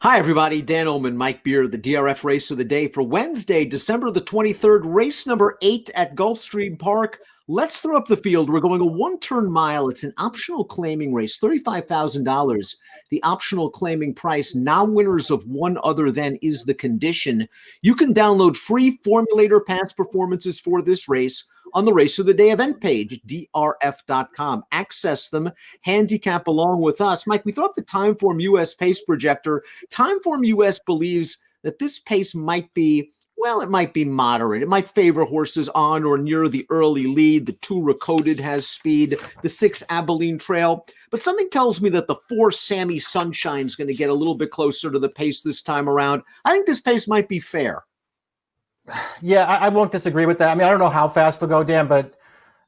Hi, everybody. Dan Illman, Mike Beer, the DRF race of the day for Wednesday, December the 23rd, race number 8 at Gulfstream Park. Let's throw up the field. We're going a one-turn mile. It's an optional claiming race, $35,000. The optional claiming price, now winners of one other than is the condition. You can download free formulator past performances for this race on the Race of the Day event page, drf.com. Access them, handicap along with us. Mike, we throw up the Timeform US pace projector. Timeform US believes that this pace might be, well, it might be moderate. It might favor horses on or near the early lead. The 2 Recoded has speed. The 6 Abilene Trail. But something tells me that the 4 Sammy Sunshine is going to get a little bit closer to the pace this time around. I think this pace might be fair. Yeah, I won't disagree with that. I mean, I don't know how fast it'll go, Dan, but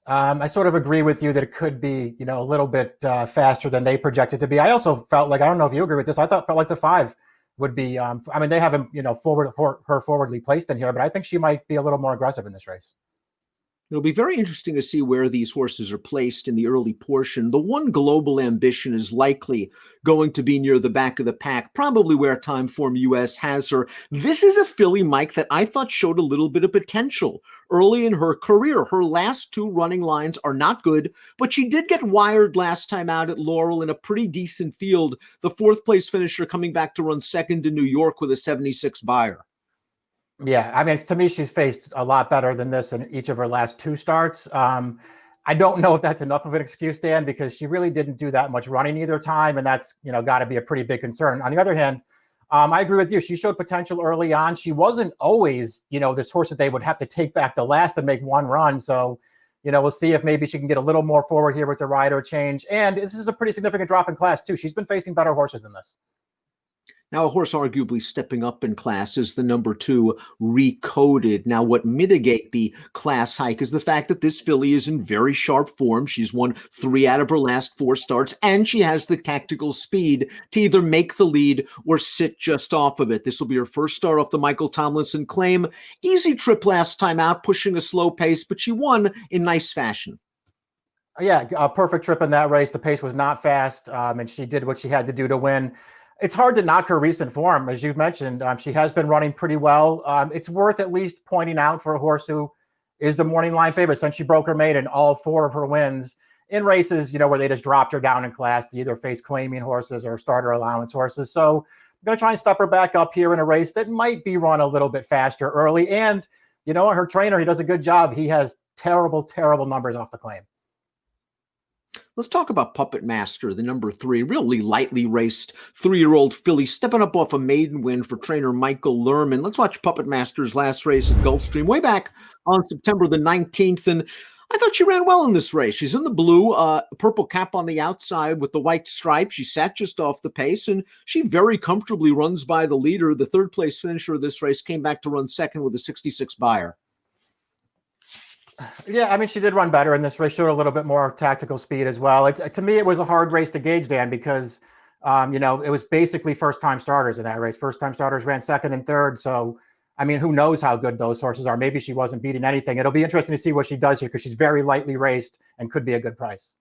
I sort of agree with you that it could be, a little bit faster than they projected to be. I also felt like, I don't know if you agree with this, felt like the 5 would be, they haven't, her forwardly placed in here, but I think she might be a little more aggressive in this race. It'll be very interesting to see where these horses are placed in the early portion. The One Global Ambition is likely going to be near the back of the pack, probably where Timeform US has her. This is a filly, Mike, that I thought showed a little bit of potential early in her career. Her last 2 running lines are not good, but she did get wired last time out at Laurel in a pretty decent field. The 4th place finisher coming back to run second in New York with a 76 buyer. Yeah, I mean, to me, she's faced a lot better than this in each of her last 2 starts. I don't know if that's enough of an excuse, Dan, because she really didn't do that much running either time, and that's, got to be a pretty big concern. On the other hand, I agree with you. She showed potential early on. She wasn't always, this horse that they would have to take back to last and make one run. So, we'll see if maybe she can get a little more forward here with the rider change. And this is a pretty significant drop in class, too. She's been facing better horses than this. Now, a horse arguably stepping up in class is the number 2 Recoded. Now, what mitigate the class hike is the fact that this filly is in very sharp form. She's won 3 out of her last 4 starts, and she has the tactical speed to either make the lead or sit just off of it. This will be her first start off the Michael Tomlinson claim. Easy trip last time out, pushing a slow pace, but she won in nice fashion. Yeah, a perfect trip in that race. The pace was not fast, and she did what she had to do to win. It's hard to knock her recent form. As you mentioned, she has been running pretty well. It's worth at least pointing out for a horse who is the morning line favorite since she broke her maiden in all 4 of her wins in races, where they just dropped her down in class to either face claiming horses or starter allowance horses. So I'm going to try and step her back up here in a race that might be run a little bit faster early. And, her trainer, he does a good job. He has terrible, terrible numbers off the claim. Let's talk about Puppet Master, the number 3, really lightly raced 3-year-old filly, stepping up off a maiden win for trainer Michael Lerman. Let's watch Puppet Master's last race at Gulfstream way back on September the 19th. And I thought she ran well in this race. She's in the blue, purple cap on the outside with the white stripe. She sat just off the pace, and she very comfortably runs by the leader. The 3rd place finisher of this race came back to run second with a 66 buyer. Yeah, I mean, she did run better in this race, showed a little bit more tactical speed as well. To me, it was a hard race to gauge, Dan, because, it was basically first-time starters in that race. First-time starters ran 2nd and 3rd. So, I mean, who knows how good those horses are? Maybe she wasn't beating anything. It'll be interesting to see what she does here because she's very lightly raced and could be a good price.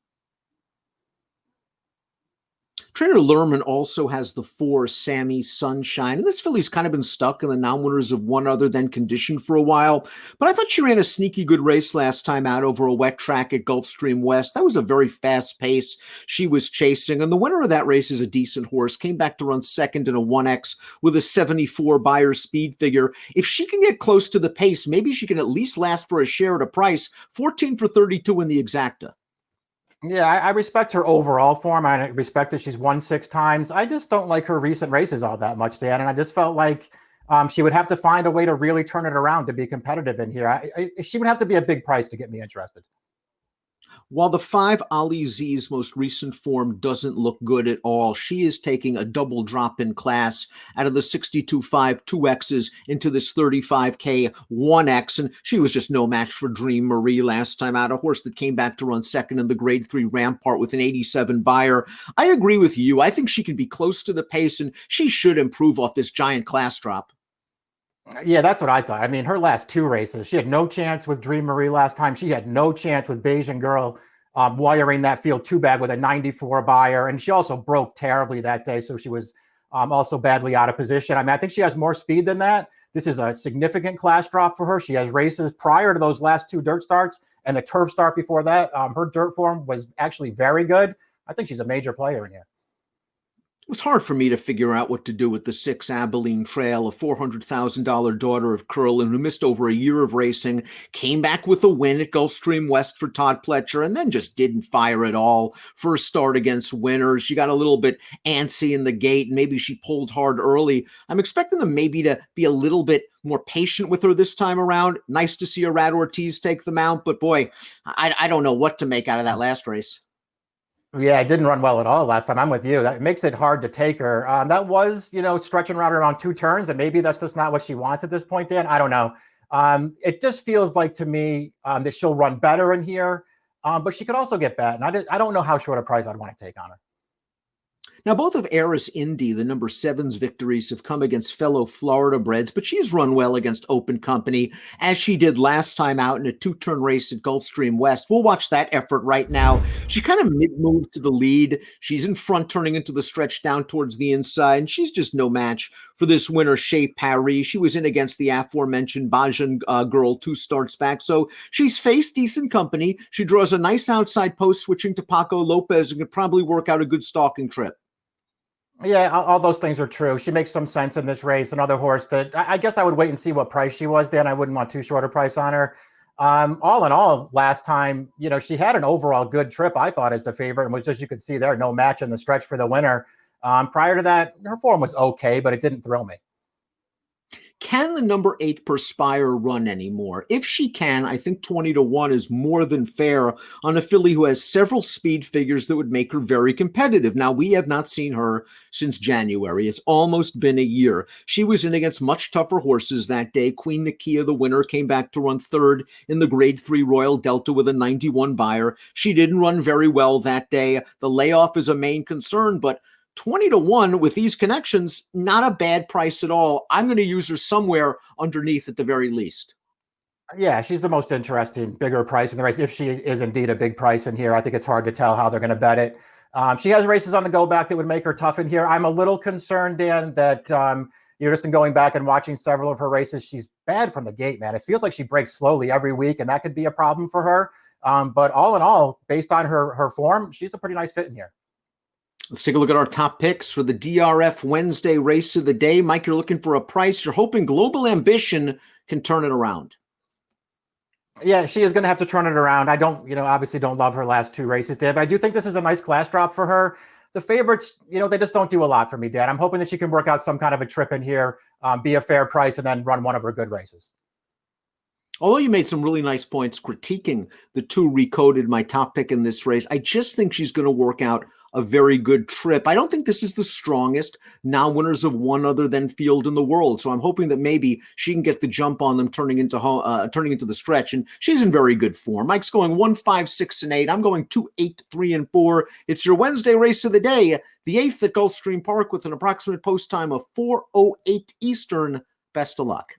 Trainer Lerman also has the 4 Sammy Sunshine, and this filly's kind of been stuck in the non-winners of one other than condition for a while, but I thought she ran a sneaky good race last time out over a wet track at Gulfstream West. That was a very fast pace she was chasing, and the winner of that race is a decent horse, came back to run second in a 1X with a 74 buyer speed figure. If she can get close to the pace, maybe she can at least last for a share at a price, 14 for 32 in the exacta. Yeah, I respect her overall form. I respect that she's won 6 times. I just don't like her recent races all that much, Dan. And I just felt like she would have to find a way to really turn it around to be competitive in here. She would have to be a big price to get me interested. While the 5 Ali Z's most recent form doesn't look good at all, she is taking a double drop in class out of the 62.5 2Xs into this 35K 1X, and she was just no match for Dream Marie last time out, a horse that came back to run second in the Grade 3 Rampart with an 87 buyer. I agree with you. I think she can be close to the pace, and she should improve off this giant class drop. Yeah, that's what I thought. I mean, her last 2 races, she had no chance with Dream Marie last time. She had no chance with Bayesian Girl wiring that field 2 bag with a 94 buyer. And she also broke terribly that day. So she was also badly out of position. I mean, I think she has more speed than that. This is a significant class drop for her. She has races prior to those last two dirt starts and the turf start before that. Her dirt form was actually very good. I think she's a major player in here. It was hard for me to figure out what to do with the 6 Abilene Trail, a $400,000 daughter of Curlin who missed over a year of racing, came back with a win at Gulfstream West for Todd Pletcher, and then just didn't fire at all. First start against winners. She got a little bit antsy in the gate, and maybe she pulled hard early. I'm expecting them maybe to be a little bit more patient with her this time around. Nice to see Arad Ortiz take the mount, but boy, I don't know what to make out of that last race. Yeah, it didn't run well at all last time. I'm with you. That makes it hard to take her. That was, stretching around 2 turns, and maybe that's just not what she wants at this point, Dan. I don't know. It just feels like to me that she'll run better in here, but she could also get bad. And I don't know how short a price I'd want to take on her. Now, both of Eris Indy, the number 7's victories, have come against fellow Florida breds, but she's run well against open company, as she did last time out in a 2-turn race at Gulfstream West. We'll watch that effort right now. She kind of mid-moved to the lead. She's in front, turning into the stretch down towards the inside, and she's just no match for this winner, Shea Paris. She was in against the aforementioned Bajan girl 2 starts back, so she's faced decent company. She draws a nice outside post, switching to Paco Lopez, and could probably work out a good stalking trip. Yeah, all those things are true. She makes some sense in this race. Another horse that I guess I would wait and see what price she was, Dan. I wouldn't want too short a price on her. All in all, last time, she had an overall good trip, I thought, as the favorite, and was just, you could see there, no match in the stretch for the winner. Prior to that, her form was okay, but it didn't thrill me. Can the number 8 Perspire run anymore? If she can, I think 20-1 is more than fair on a filly who has several speed figures that would make her very competitive. Now, we have not seen her since January. It's almost been a year. She was in against much tougher horses that day. Queen Nakia, the winner, came back to run 3rd in the Grade 3 Royal Delta with a 91 buyer. She didn't run very well that day. The layoff is a main concern, but 20-1 with these connections, not a bad price at all. I'm going to use her somewhere underneath at the very least. Yeah, she's the most interesting, bigger price in the race. If she is indeed a big price in here, I think it's hard to tell how they're going to bet it. She has races on the go back that would make her tough in here. I'm a little concerned, Dan, that just in going back and watching several of her races, she's bad from the gate, man. It feels like she breaks slowly every week, and that could be a problem for her. But all in all, based on her form, she's a pretty nice fit in here. Let's take a look at our top picks for the DRF Wednesday race of the day. Mike, you're looking for a price. You're hoping Global Ambition can turn it around. Yeah, she is going to have to turn it around. I don't, obviously don't love her last 2 races, Dan, but I do think this is a nice class drop for her. The favorites, they just don't do a lot for me, Dan. I'm hoping that she can work out some kind of a trip in here, be a fair price, and then run one of her good races. Although you made some really nice points critiquing the 2 recoded my top pick in this race, I just think she's going to work out a very good trip. I don't think this is the strongest non-winners of one other than field in the world, so I'm hoping that maybe she can get the jump on them turning into the stretch, and she's in very good form. Mike's going 1, 5, 6, and 8. I'm going 2, 8, 3, and 4. It's your Wednesday race of the day, the 8th at Gulfstream Park, with an approximate post time of 4:08 Eastern. Best of luck.